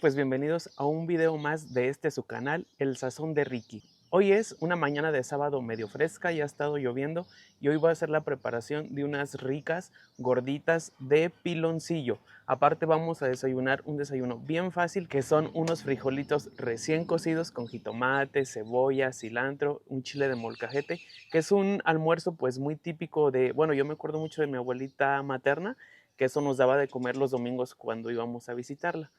Pues bienvenidos a un video más de su canal, El Sazón de Ricky. Hoy es una mañana de sábado medio fresca, ya ha estado lloviendo y hoy voy a hacer la preparación de unas ricas gorditas de piloncillo. Aparte vamos a desayunar un desayuno bien fácil que son unos frijolitos recién cocidos con jitomate, cebolla, cilantro, un chile de molcajete, que es un almuerzo pues muy típico de, bueno, yo me acuerdo mucho de mi abuelita materna, que eso nos daba de comer los domingos cuando íbamos a visitarla.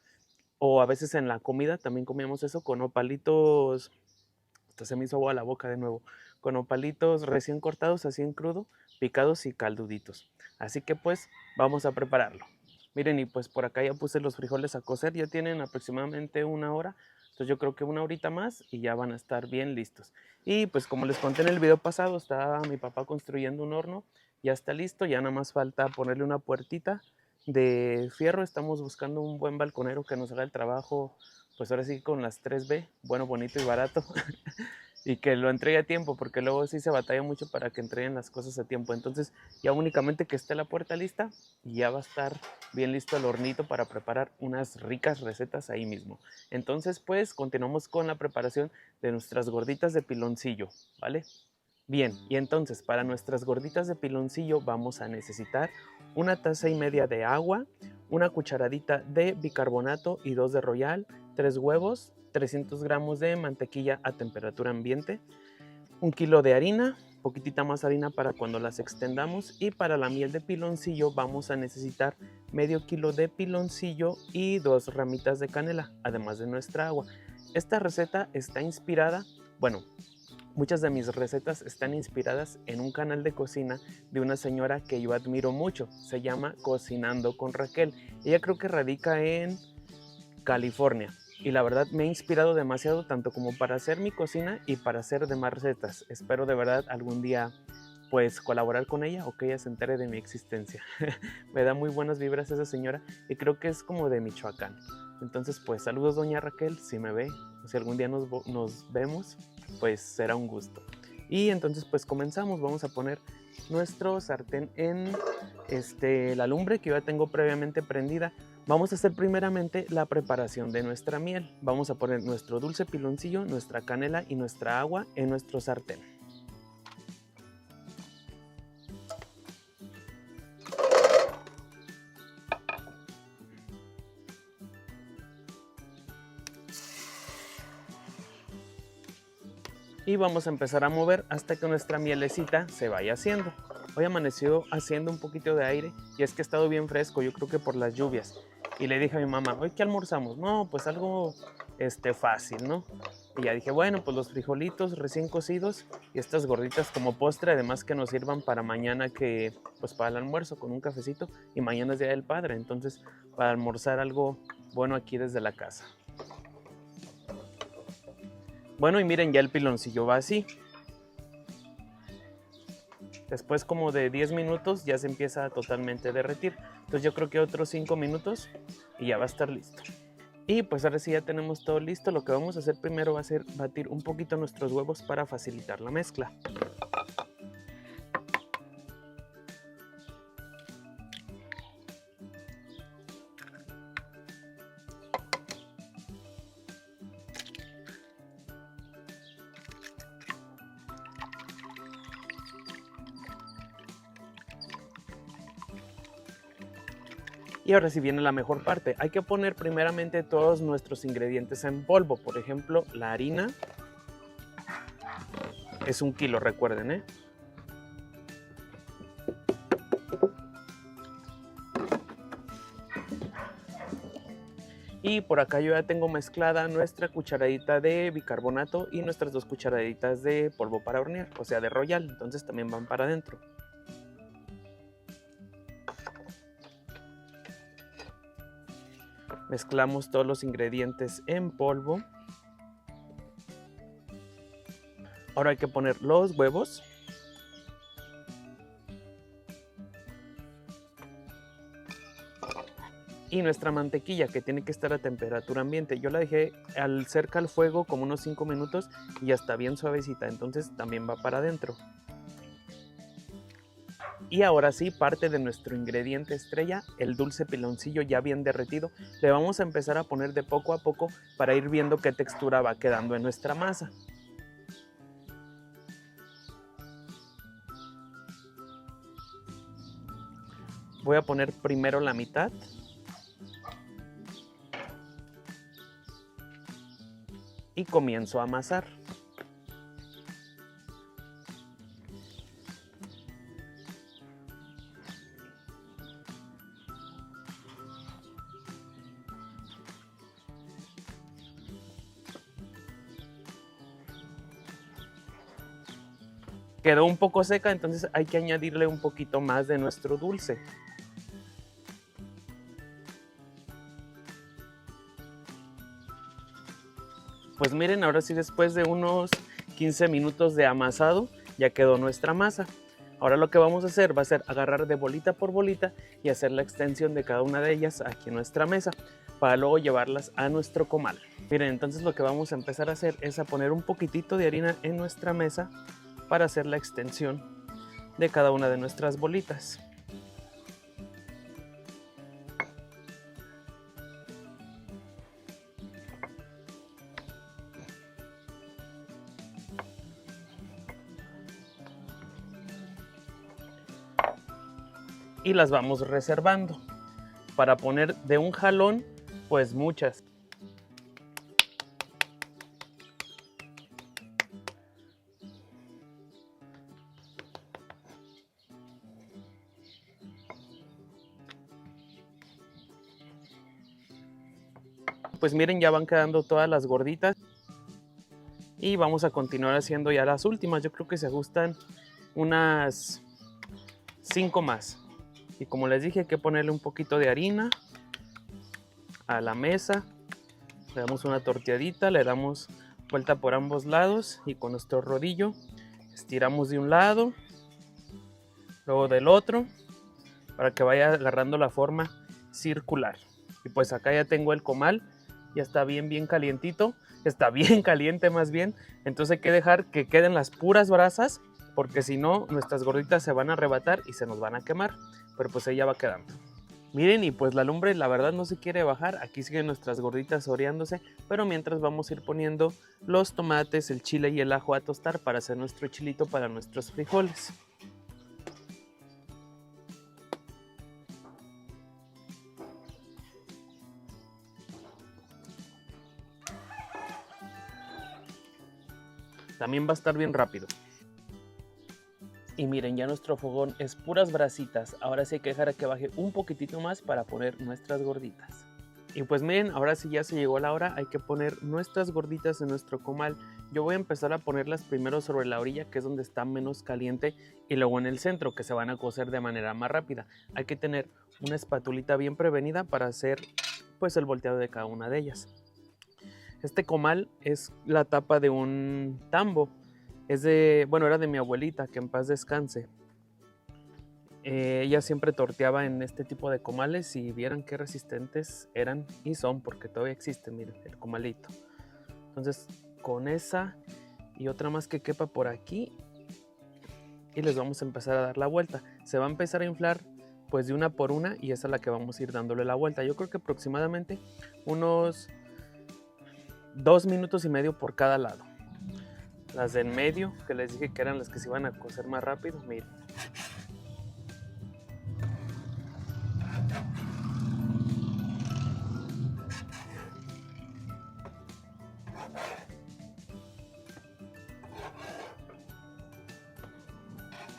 O a veces en la comida también comíamos eso con nopalitos, hasta se me hizo agua la boca de nuevo, con nopalitos recién cortados, así en crudo, picados y calduditos. Así que pues vamos a prepararlo. Miren, y pues por acá ya puse los frijoles a cocer, ya tienen aproximadamente una hora, entonces yo creo que una horita más y ya van a estar bien listos. Y pues como les conté en el video pasado, está mi papá construyendo un horno, ya está listo, ya nada más falta ponerle una puertita de fierro. Estamos buscando un buen balconero que nos haga el trabajo, pues ahora sí con las 3B, bueno, bonito y barato, y que lo entregue a tiempo, porque luego sí se batalla mucho para que entreguen las cosas a tiempo. Entonces ya únicamente que esté la puerta lista y ya va a estar bien listo el hornito para preparar unas ricas recetas ahí mismo. Entonces pues continuamos con la preparación de nuestras gorditas de piloncillo, ¿vale? Bien, y entonces para nuestras gorditas de piloncillo vamos a necesitar una taza y media de agua, una cucharadita de bicarbonato y 2 de royal, 3 huevos, 300 gramos de mantequilla a temperatura ambiente, un kilo de harina, poquitita más harina para cuando las extendamos, y para la miel de piloncillo vamos a necesitar medio kilo de piloncillo y 2 ramitas de canela, además de nuestra agua. Esta receta está inspirada, bueno, muchas de mis recetas están inspiradas en un canal de cocina de una señora que yo admiro mucho. Se llama Cocinando con Raquel. Ella creo que radica en California. Y la verdad me ha inspirado demasiado tanto como para hacer mi cocina y para hacer demás recetas. Espero de verdad algún día pues colaborar con ella o que ella se entere de mi existencia. Me da muy buenas vibras esa señora y creo que es como de Michoacán. Entonces pues saludos doña Raquel, si me ve o si algún día nos vemos, pues será un gusto. Y entonces pues comenzamos, vamos a poner nuestro sartén en la lumbre que yo ya tengo previamente prendida. Vamos a hacer primeramente la preparación de nuestra miel. Vamos a poner nuestro dulce piloncillo, nuestra canela y nuestra agua en nuestro sartén. Y vamos a empezar a mover hasta que nuestra mielecita se vaya haciendo. Hoy amaneció haciendo un poquito de aire y es que ha estado bien fresco, yo creo que por las lluvias. Y le dije a mi mamá, ¿hoy qué almorzamos? No, pues algo fácil, ¿no? Y ya dije, bueno, pues los frijolitos recién cocidos y estas gorditas como postre, además que nos sirvan para mañana, que pues para el almuerzo con un cafecito, y mañana es Día del Padre, entonces para almorzar algo bueno aquí desde la casa. Bueno, y miren, ya el piloncillo va así. Después como de 10 minutos ya se empieza a totalmente derretir. Entonces yo creo que otros 5 minutos y ya va a estar listo. Y pues ahora sí ya tenemos todo listo. Lo que vamos a hacer primero va a ser batir un poquito nuestros huevos para facilitar la mezcla. Y ahora sí viene la mejor parte. Hay que poner primeramente todos nuestros ingredientes en polvo. Por ejemplo, la harina es 1 kilo, recuerden, ¿eh? Y por acá yo ya tengo mezclada nuestra cucharadita de bicarbonato y nuestras 2 cucharaditas de polvo para hornear, o sea de Royal, entonces también van para adentro. Mezclamos todos los ingredientes en polvo. Ahora hay que poner los huevos. Y nuestra mantequilla, que tiene que estar a temperatura ambiente. Yo la dejé cerca al fuego como unos 5 minutos y ya está bien suavecita, entonces también va para adentro. Y ahora sí, parte de nuestro ingrediente estrella, el dulce piloncillo ya bien derretido, le vamos a empezar a poner de poco a poco para ir viendo qué textura va quedando en nuestra masa. Voy a poner primero la mitad. Y comienzo a amasar. Quedó un poco seca, entonces hay que añadirle un poquito más de nuestro dulce. Pues miren, ahora sí, después de unos 15 minutos de amasado, ya quedó nuestra masa. Ahora lo que vamos a hacer va a ser agarrar de bolita por bolita y hacer la extensión de cada una de ellas aquí en nuestra mesa, para luego llevarlas a nuestro comal. Miren, entonces lo que vamos a empezar a hacer es a poner un poquitito de harina en nuestra mesa para hacer la extensión de cada una de nuestras bolitas. Y las vamos reservando para poner de un jalón, pues muchas. Pues miren, ya van quedando todas las gorditas y vamos a continuar haciendo ya las últimas. Yo creo que se ajustan unas 5 más. Y como les dije, hay que ponerle un poquito de harina a la mesa. Le damos una torteadita, le damos vuelta por ambos lados y con nuestro rodillo estiramos de un lado, luego del otro, para que vaya agarrando la forma circular. Y pues acá ya tengo el comal, ya está bien calientito, está bien caliente más bien, entonces hay que dejar que queden las puras brasas, porque si no nuestras gorditas se van a arrebatar y se nos van a quemar, pero pues ahí ya va quedando. Miren, y pues la lumbre la verdad no se quiere bajar, aquí siguen nuestras gorditas oreándose, pero mientras vamos a ir poniendo los tomates, el chile y el ajo a tostar para hacer nuestro chilito para nuestros frijoles. También va a estar bien rápido. Y miren, ya nuestro fogón es puras brasitas. Ahora sí hay que dejar a que baje un poquitito más para poner nuestras gorditas. Y pues miren, ahora sí ya se llegó la hora, hay que poner nuestras gorditas en nuestro comal. Yo voy a empezar a ponerlas primero sobre la orilla, que es donde está menos caliente, y luego en el centro, que se van a cocer de manera más rápida. Hay que tener una espatulita bien prevenida para hacer pues el volteado de cada una de ellas. Este comal es la tapa de un tambo. Era de mi abuelita, que en paz descanse. Ella siempre torteaba en este tipo de comales y vieran qué resistentes eran y son, porque todavía existe, miren, el comalito. Entonces, con esa y otra más que quepa por aquí, y les vamos a empezar a dar la vuelta. Se va a empezar a inflar pues de una por una y esa es la que vamos a ir dándole la vuelta. Yo creo que aproximadamente unos 2 minutos y medio por cada lado. Las de en medio, que les dije que eran las que se iban a cocer más rápido, miren.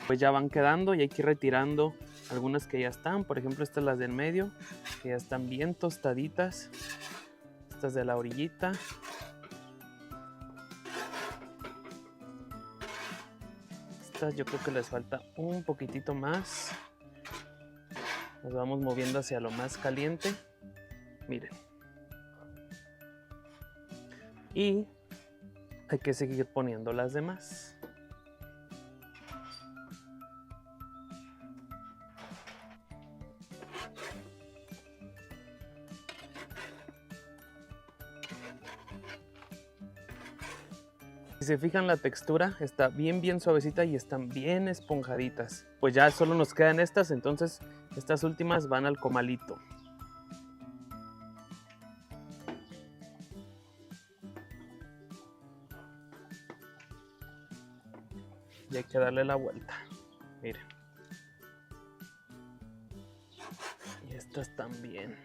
Pues ya van quedando y hay que ir retirando algunas que ya están. Por ejemplo, estas las del medio, que ya están bien tostaditas. Estas de la orillita. Estas yo creo que les falta un poquitito más. Nos vamos moviendo hacia lo más caliente. Miren. Y hay que seguir poniendo las demás. Si se fijan, la textura está bien suavecita y están bien esponjaditas. Pues ya solo nos quedan estas, entonces estas últimas van al comalito. Y hay que darle la vuelta. Miren. Y estas también.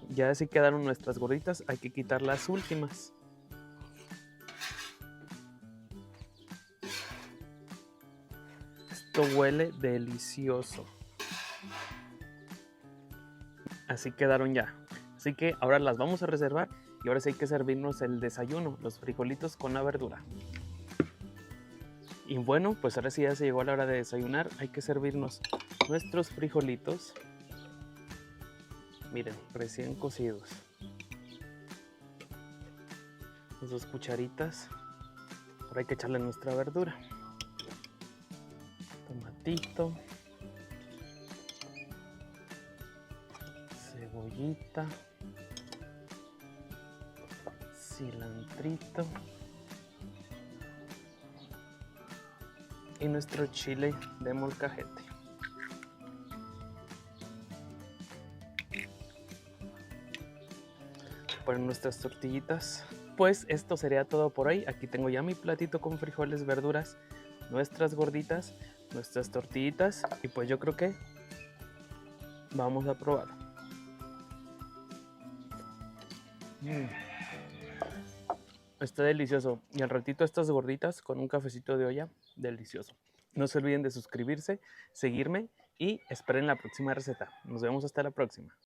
Ya así quedaron nuestras gorditas, hay que quitar las últimas. Esto huele delicioso. Así quedaron ya. Así que ahora las vamos a reservar y ahora sí hay que servirnos el desayuno, los frijolitos con la verdura. Y bueno, pues ahora sí ya se llegó a la hora de desayunar, hay que servirnos nuestros frijolitos. Miren, recién cocidos. 2 cucharitas. Ahora hay que echarle nuestra verdura. Tomatito. Cebollita. Cilantrito. Y nuestro chile de molcajete. Poner nuestras tortillitas. Pues esto sería todo por hoy. Aquí tengo ya mi platito con frijoles, verduras, nuestras gorditas, nuestras tortillitas y pues yo creo que vamos a probar. Está delicioso y al ratito estas gorditas con un cafecito de olla, delicioso. No se olviden de suscribirse, seguirme y esperen la próxima receta. Nos vemos hasta la próxima.